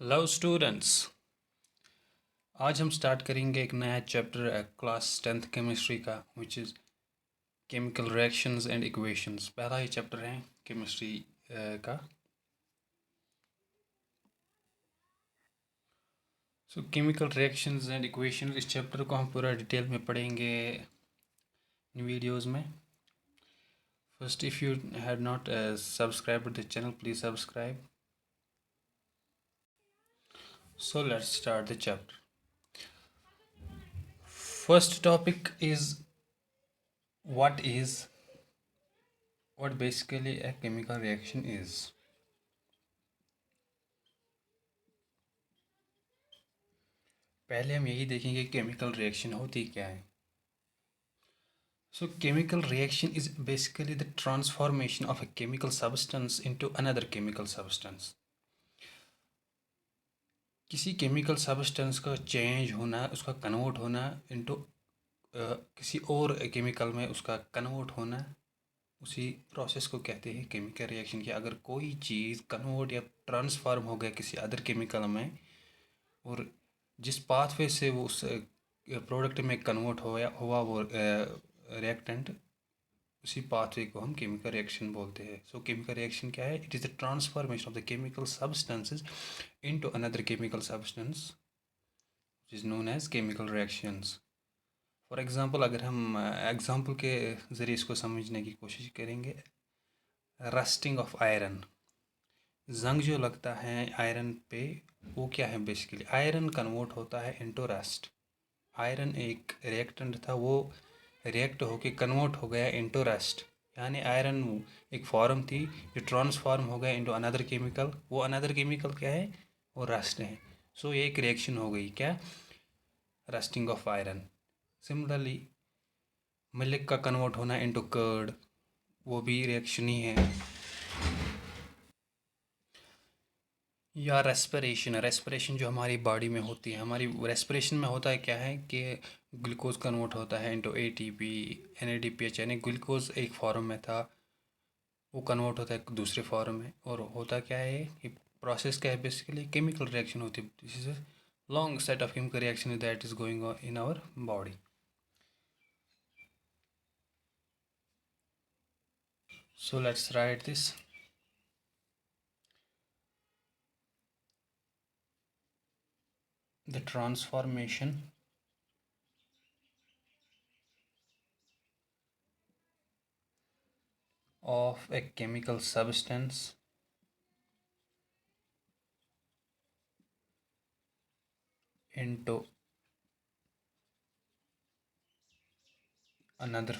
Hello students. आज हम start करेंगे एक नया चैप्टर क्लास 10th केमिस्ट्री का which is chemical reactions and equations. पहला ही चैप्टर है केमिस्ट्री का। सो केमिकल रिएक्शंस एंड इक्वेशंस, इस चैप्टर को हम पूरा डिटेल में पढ़ेंगे इन वीडियोस में। First, if you had not subscribe the channel, please subscribe. So let's start the chapter. First topic is what basically a chemical reaction is. पहले हम यही देखेंगे केमिकल रिएक्शन होती क्या है। सो chemical reaction is basically the transformation of a chemical substance into another chemical substance. किसी chemical substance का change होना, उसका कन्वर्ट होना इनटू किसी और केमिकल में उसका कन्वर्ट होना, उसी प्रोसेस को कहते हैं केमिकल रिएक्शन। की अगर कोई चीज़ कन्वर्ट या ट्रांसफॉर्म हो गया किसी अदर केमिकल में, और जिस पाथवे से वो उस प्रोडक्ट में कन्वर्ट हुआ वो रिएक्टेंट, उसी पाथवे को हम केमिकल रिएक्शन बोलते हैं। सो केमिकल रिएक्शन क्या है? It is the transformation of the chemical substances into another chemical substance which is known as chemical reactions. For example, अगर हम एग्जांपल के ज़रिए इसको समझने की कोशिश करेंगे, रस्टिंग ऑफ आयरन, जंग जो लगता है आयरन पे, वो क्या है? बेसिकली आयरन कन्वर्ट होता है इनटू रस्ट। आयरन एक रिएक्टेंट था, वो रिएक्ट होके कन्वर्ट हो गया इनटू रस्ट। यानी आयरन एक फॉर्म थी जो ट्रांसफॉर्म हो गया इनटू अनदर केमिकल। वो अनदर केमिकल क्या है? वो रस्ट है। सो ये एक रिएक्शन हो गई, क्या? Rusting of iron. Similarly milk का कन्वर्ट होना इनटू कर्ड, वो भी रिएक्शन ही है। या रेस्पिरेशन, रेस्पिरेशन जो हमारी बॉडी में होती है, हमारी रेस्पिरेशन में होता है क्या है कि ग्लूकोज कन्वर्ट होता है इनटू एटीपी, एनएडीपीएच, यानी ग्लूकोज एक फॉर्म में था, वो कन्वर्ट होता है दूसरे फॉर्म में। और होता क्या है कि प्रोसेस क्या है? बेसिकली केमिकल रिएक्शन होती है। This is a long set of chemical reaction that is going on in our body. So let's write this. The transformation of a chemical substance into another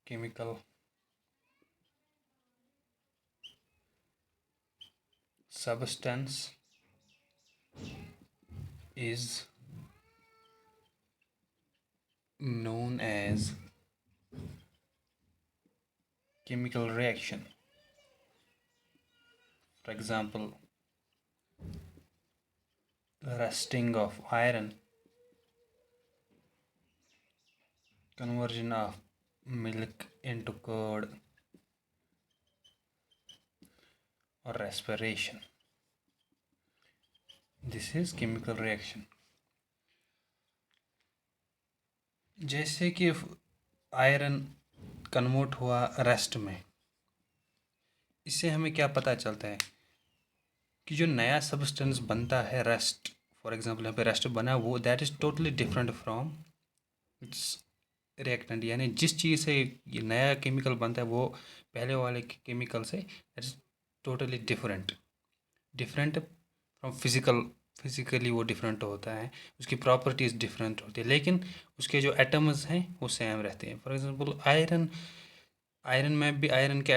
chemical substance is known as chemical reaction. For example, rusting of iron, conversion of milk into curd, or respiration. This is chemical reaction. जैसे कि iron convert हुआ rust में, इससे हमें क्या पता चलता है कि जो नया सब्सटेंस बनता है रस्ट, फॉर एग्जांपल यहाँ पे रस्ट बना, वो that is totally different from its reactant. यानी जिस चीज़ से ये नया केमिकल बनता है वो पहले वाले chemical say that is totally different. Different from physically वो डिफरेंट होता है, उसकी प्रॉपर्टीज़ डिफरेंट होती है, लेकिन उसके जो एटम्स हैं वो सेम रहते हैं। फॉर एग्जांपल आयरन, आयरन में भी आयरन के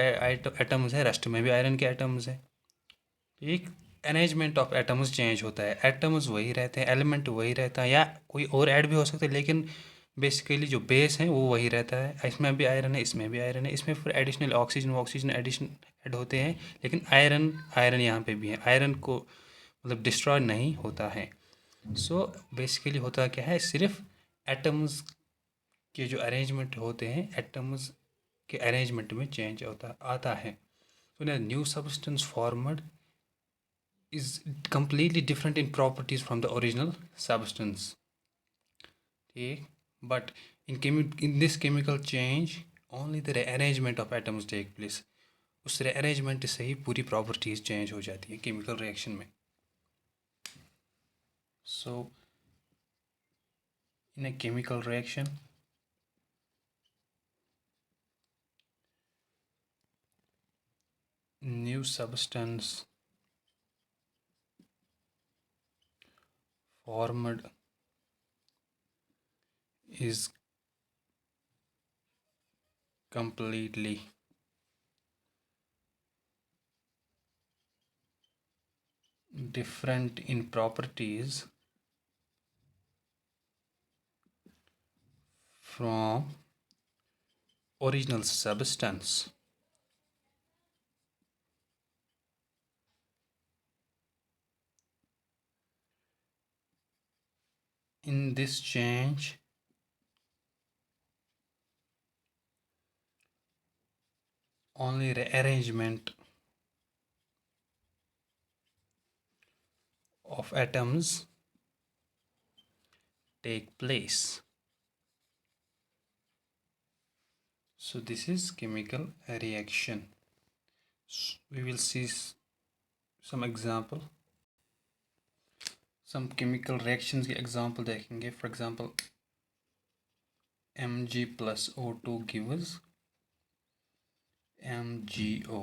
एटम्स है, रस्ट में भी आयरन के एटम्स है। एक अरेंजमेंट ऑफ एटम्स चेंज होता है, एटम्स वही रहते हैं, एलिमेंट वही रहता है, या कोई और ऐड भी हो सकता है, लेकिन बेसिकली जो बेस है वो वही रहता है। इसमें भी आयरन है, इसमें भी आयरन है, इसमें फिर एडिशनल ऑक्सीजन एडिशन ऐड होते हैं, लेकिन आयरन आयरन यहाँ पे भी है। आयरन को मतलब डिस्ट्रॉय नहीं होता है। सो बेसिकली होता क्या है, सिर्फ एटम्स के जो अरेंजमेंट होते हैं, एटम्स के अरेंजमेंट में चेंज होता आता है। So new substance formed is completely different in properties from the original substance. ठीक, but in this chemical change only the rearrangement of atoms take place. उस rearrangement से ही पूरी properties change हो जाती है chemical reaction में. So in a chemical reaction, new substance formed is completely different in properties from original substance. In this change, only rearrangement of atoms take place. So this is chemical reaction. We will see some example. Some chemical reactions के example देखेंगे. For example, Mg plus O2 gives MgO.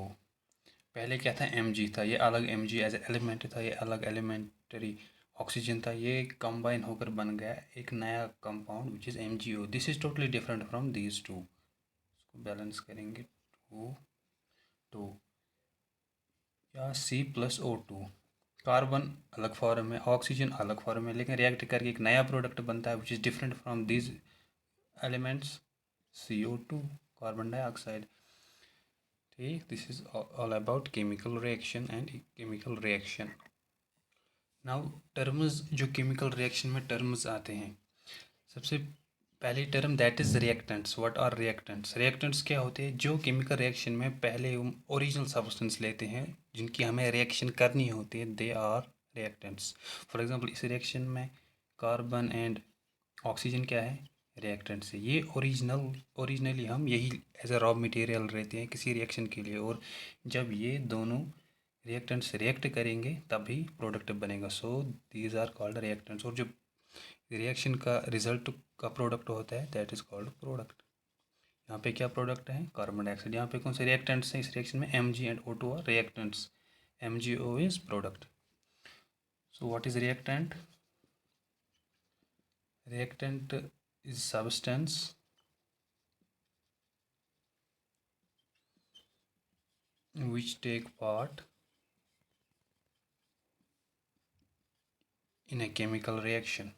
पहले क्या था, Mg था, ये अलग Mg as element था, ये अलग एलिमेंटरी ऑक्सीजन था, ये कंबाइन होकर बन गया एक नया compound which is MgO. This is totally different from these two. इसको बैलेंस करेंगे. 2 या C+O2. कार्बन अलग फॉर्म है, ऑक्सीजन अलग फॉर्म है, लेकिन रिएक्ट करके एक नया प्रोडक्ट बनता है which is different from these elements. CO2, carbon dioxide. ठीक, this is all about chemical reaction and chemical reaction. Now terms जो केमिकल रिएक्शन में टर्म्स आते हैं, सबसे पहली term that is reactants. What are reactants? Reactants क्या होते हैं? जो केमिकल रिएक्शन में पहले हम ओरिजिनल सब्सटेंस लेते हैं जिनकी हमें रिएक्शन करनी होती है, they are reactants. For example इस रिएक्शन में कार्बन एंड ऑक्सीजन क्या है? रिएक्टेंट्स है. ये ओरिजिनली हम यही एज अ रॉ मटेरियल रहते हैं किसी रिएक्शन के लिए, और जब ये दोनों रिएक्टेंट्स रिएक्ट करेंगे तभी प्रोडक्ट बनेगा. So these are called reactants. और जो रिएक्शन का रिजल्ट का प्रोडक्ट होता है दैट इज़ कॉल्ड प्रोडक्ट. यहाँ पे क्या प्रोडक्ट है? Carbon dioxide. यहाँ पे कौन से रिएक्टेंट्स हैं इस रिएक्शन में? Mg and O2 are reactants. MgO is product. So what is reactant? Reactant is substance which take part in a chemical reaction.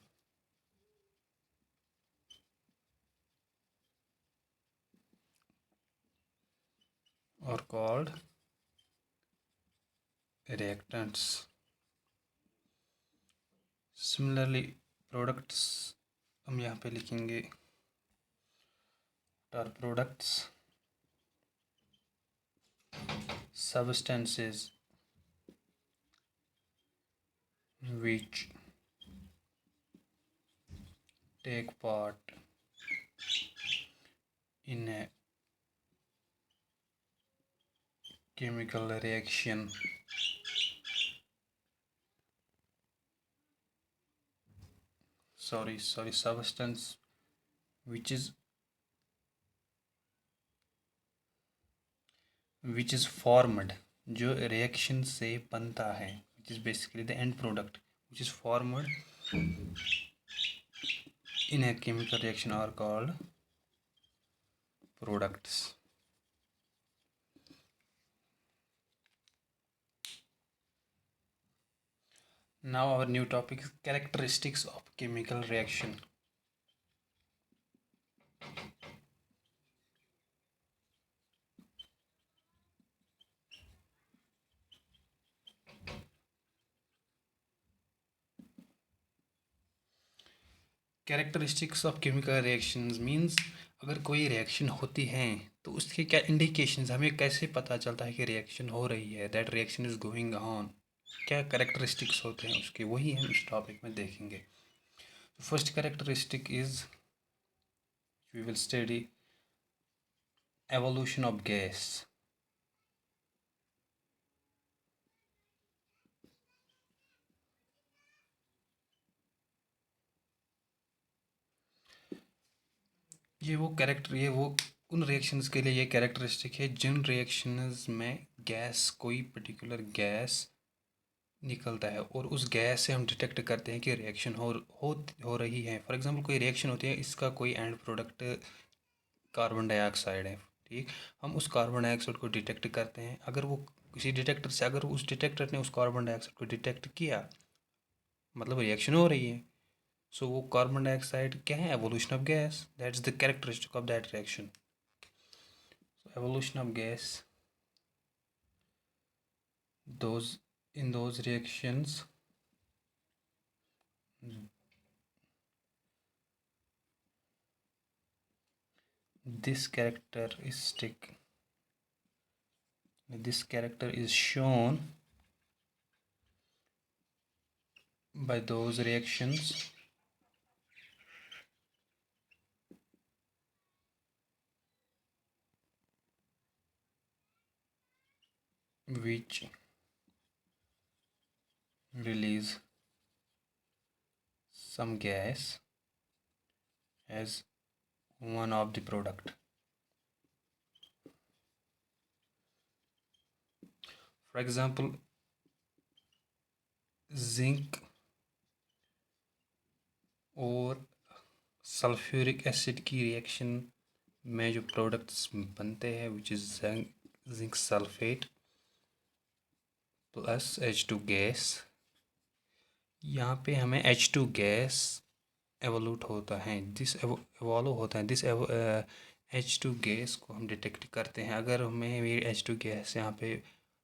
Or called reactants. Similarly, products हम यहाँ पे लिखेंगे are products, substances which take part in a chemical reaction substance which is formed, जो reaction से बनता है, which is basically the end product which is formed in a chemical reaction are called products. Now our new topic is characteristics of chemical reaction. Characteristics of chemical reactions means अगर कोई reaction होती है तो उसके क्या indications, हमें कैसे पता चलता है कि रिएक्शन हो रही है, that reaction is going on. क्या कैरेक्टरिस्टिक्स होते हैं उसके, वही हम इस टॉपिक में देखेंगे। First characteristic is we will study evolution of gas. ये वो उन रिएक्शंस के लिए ये कैरेक्टरिस्टिक है जिन रिएक्शंस में गैस, कोई पर्टिकुलर गैस निकलता है और उस गैस से हम डिटेक्ट करते हैं कि रिएक्शन हो रही है। फॉर एग्जांपल कोई रिएक्शन होती है, इसका कोई एंड प्रोडक्ट कार्बन डाइऑक्साइड है, ठीक। हम उस कार्बन डाइऑक्साइड को डिटेक्ट करते हैं। अगर वो किसी डिटेक्टर से, अगर उस डिटेक्टर ने उस कार्बन डाइऑक्साइड को डिटेक्ट किया, मतलब रिएक्शन हो रही है। सो वो कार्बन डाइऑक्साइड क्या है? Evolution of gas, that's the characteristic of that reaction. Evolution of gas, those in those reactions, this character is shown by those reactions which release some gas as one of the product. For example, zinc और sulphuric acid की reaction में जो products बनते हैं which is zinc sulphate plus H2 gas, यहाँ पे हमें H2 gas evolute होता है, एवोल्व होता है, H2 गैस को हम डिटेक्ट करते हैं। अगर हमें ये H2 गैस यहाँ पे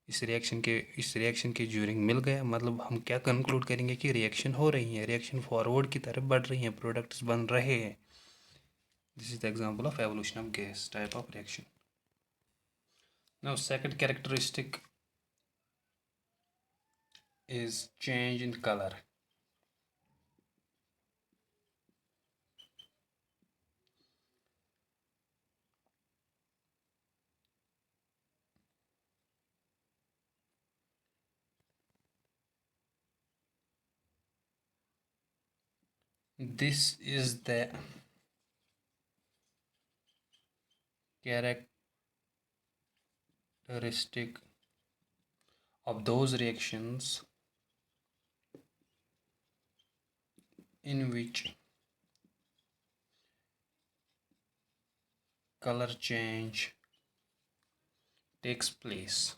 इस रिएक्शन के ज्यूरिंग मिल गया, मतलब हम क्या कंक्लूड करेंगे कि रिएक्शन हो रही है, रिएक्शन फॉरवर्ड की तरफ बढ़ रही है, प्रोडक्ट्स बन रहे हैं। This is the example of evolution of gas type of reaction. Now second characteristic is change in color. This is the characteristic of those reactions in which color change takes place.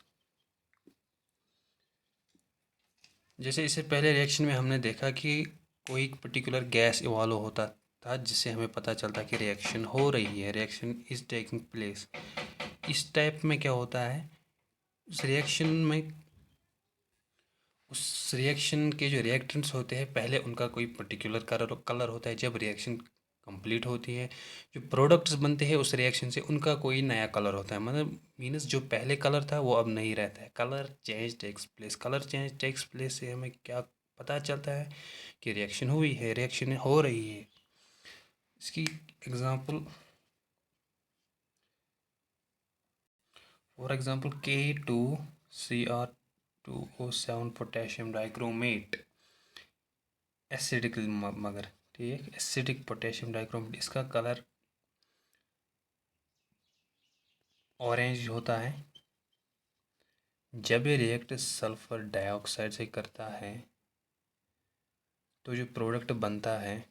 जैसे इससे पहले reaction में हमने देखा कि कोई particular gas evolve होता था जिससे हमें पता चलता कि रिएक्शन हो रही है, रिएक्शन इज टेकिंग प्लेस। इस टाइप में क्या होता है, उस रिएक्शन के जो रिएक्टेंट्स होते हैं पहले उनका कोई पर्टिकुलर कलर होता है। जब रिएक्शन कंप्लीट होती है, जो प्रोडक्ट्स बनते हैं उस रिएक्शन से उनका कोई नया कलर होता है, मतलब मीन्स जो पहले कलर था वो अब नहीं रहता है। कलर चेंज टेक्स प्लेस से हमें क्या पता चलता है कि रिएक्शन हुई है, रिएक्शन हो रही है। इसकी example, for example K2Cr2O7 potassium dichromate, acidic, मगर ठीक, एसिडिक पोटेशियम डाइक्रोमेट, इसका कलर ऑरेंज होता है। जब ये रिएक्ट सल्फर डाइऑक्साइड से करता है तो जो प्रोडक्ट बनता है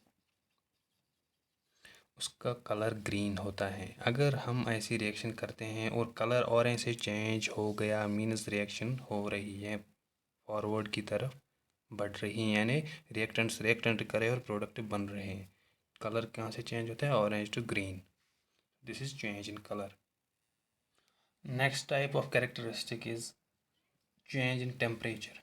उसका कलर ग्रीन होता है। अगर हम ऐसी रिएक्शन करते हैं और कलर ऑरेंज से चेंज हो गया, मीन्स रिएक्शन हो रही है, फॉरवर्ड की तरफ बढ़ रही है, यानी रिएक्टेंट करे और प्रोडक्ट बन रहे हैं। कलर कहाँ से चेंज होता है? Orange to green. This is change in colour. Next type of characteristic is change in temperature.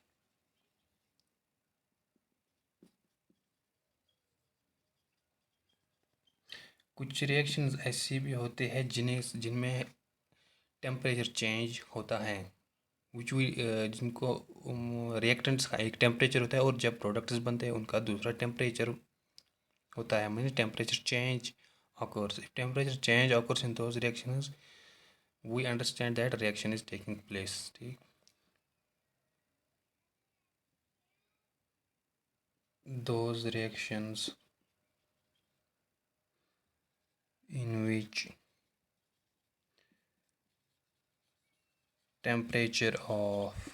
कुछ रिएक्शंस ऐसी भी होते हैं जिनमें टेम्परेचर चेंज होता है। विच वी जिनको रिएक्टेंट्स का एक टेम्परेचर होता है और जब प्रोडक्ट्स बनते हैं उनका दूसरा टेम्परेचर होता है, mean temperature change occurs. If temperature change occurs in those reactions, we understand that reaction is taking place. ठीक, those reactions in which temperature of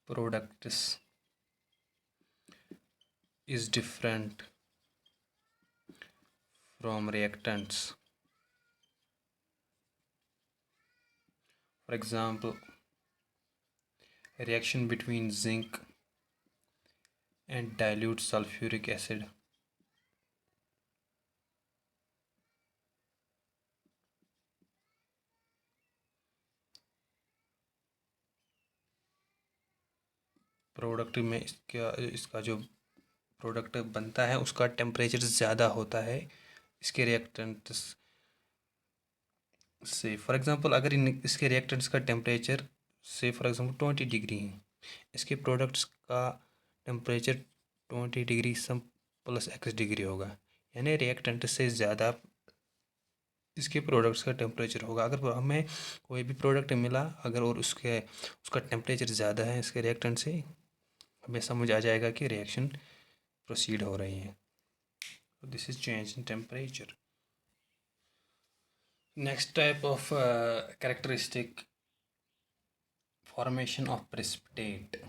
products is different from reactants. For example, a reaction between zinc and dilute sulfuric acid product में इसका जो product बनता है उसका temperature ज़्यादा होता है इसके रिएक्टेंट्स से। फॉर एग्जांपल अगर इसके रिएक्टेंट्स का टेम्परेचर से फॉर एग्जांपल 20 डिग्री है, इसके प्रोडक्ट्स का टेम्परेचर 20 डिग्री सम प्लस एक्स डिग्री होगा, यानी रिएक्टेंट से ज़्यादा इसके प्रोडक्ट्स का टेम्परेचर होगा। अगर हमें कोई भी प्रोडक्ट मिला अगर और उसका टेम्परेचर ज़्यादा है इसके रिएक्टेंट से, हमें समझ आ जाएगा कि रिएक्शन प्रोसीड हो रही है। This is change in temperature. Next type of characteristic, formation of precipitate.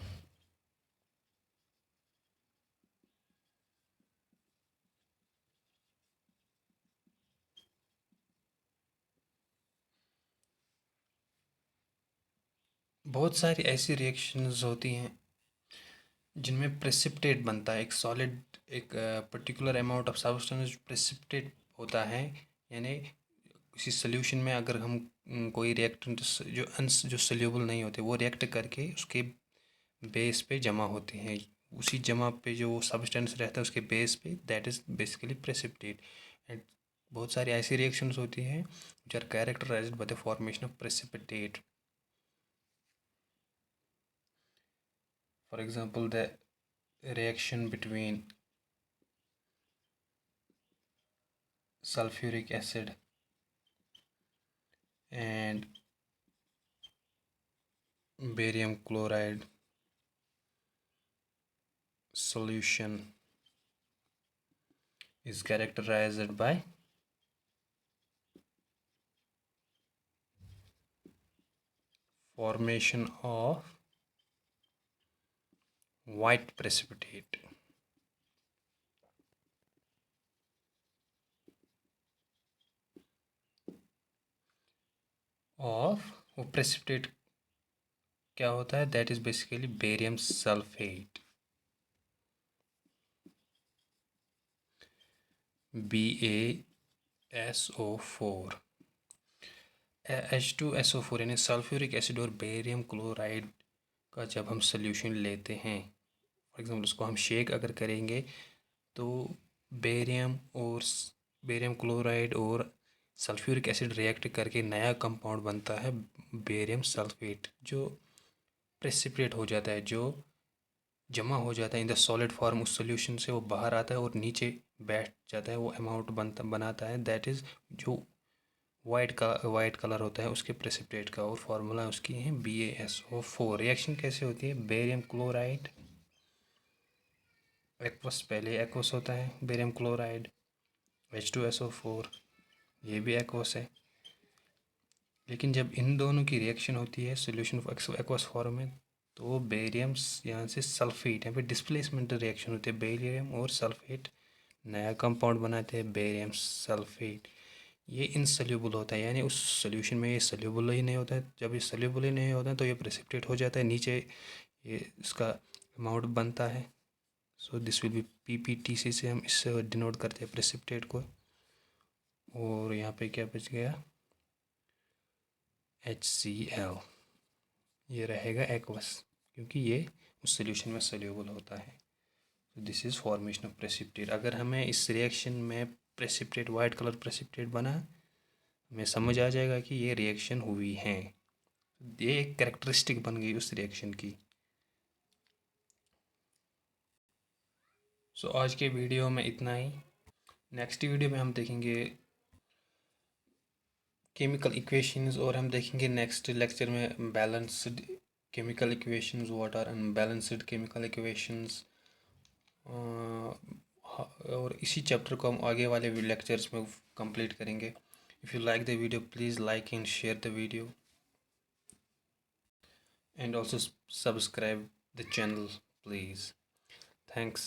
बहुत सारी ऐसी रिएक्शंस होती हैं जिनमें प्रेसिपिटेट बनता है, एक सॉलिड एक particular amount of substance precipitate होता है, यानी किसी सोल्यूशन में अगर हम कोई रिएक्टेंट जो सोल्यूबल नहीं होते वो रिएक्ट करके उसके बेस पे जमा होते हैं, उसी जमा पे जो सब्सटेंस रहता है उसके बेस पे, that is basically precipitate. And बहुत सारी ऐसी रिएक्शंस होती हैं which are characterized by the formation of precipitate. For example the reaction between sulfuric acid and barium chloride solution is characterized by formation of white precipitate. of वो precipitate क्या होता है, that is basically barium sulphate, BaSO4। H2SO4 यानी sulphuric acid और barium chloride का जब हम solution लेते हैं, फॉर एग्जांपल उसको हम शेक अगर करेंगे तो बेरियम क्लोराइड और सल्फ्यूरिक एसिड रिएक्ट करके नया कंपाउंड बनता है बेरियम सल्फेट, जो प्रेसिपिटेट हो जाता है, जो जमा हो जाता है इन द सॉलिड फॉर्म, उस सोल्यूशन से वो बाहर आता है और नीचे बैठ जाता है, वो अमाउंट बनाता है, दैट इज़ जो वाइट कलर होता है उसके प्रेसिपिटेट का, और फार्मूला उसकी है BaSO4। रिएक्शन कैसे होती है, बेरियम क्लोराइड एक्वस, पहले एक्वस होता है बेरियम क्लोराइड, H2SO4 ये भी एक्वस है, लेकिन जब इन दोनों की रिएक्शन होती है सोल्यूशन एक्वस फॉर्म में तो बेरियम यहाँ से सल्फेट, यहाँ पे डिस्प्लेसमेंट रिएक्शन होती है, बेरियम और सल्फेट नया कंपाउंड बनाते हैं बेरियम सल्फेट। ये इनसोल्यूबल होता है, यानी उस सोल्यूशन में ये सोल्यूबल ही नहीं होता है, जब ये सोल्यूबल ही नहीं होता है तो ये प्रेसिपिटेट हो जाता है, नीचे ये इसका अमाउंट बनता है। So this will be PPTC से हम इससे डिनोट करते हैं प्रेसिपिटेट को, और यहाँ पे क्या बच गया, HCl, ये रहेगा एक्वस क्योंकि ये उस सोल्यूशन में सोल्यूबल होता है। तो this is formation of precipitate. अगर हमें इस रिएक्शन में प्रेसिपिटेट वाइट कलर प्रेसिपिटेट बना, हमें समझ आ जाएगा कि ये रिएक्शन हुई है। ये एक कैरेक्टरिस्टिक बन गई उस रिएक्शन की। सो आज के वीडियो में इतना ही। नेक्स्ट वीडियो में हम देखेंगे केमिकल इक्वेशंस, और हम देखेंगे नेक्स्ट लेक्चर में balanced chemical equations, what are unbalanced chemical equations. और इसी चैप्टर को हम आगे वाले लेक्चर्स में कंप्लीट करेंगे। If you like the video, please like and share the video, and also subscribe the channel, please. Thanks.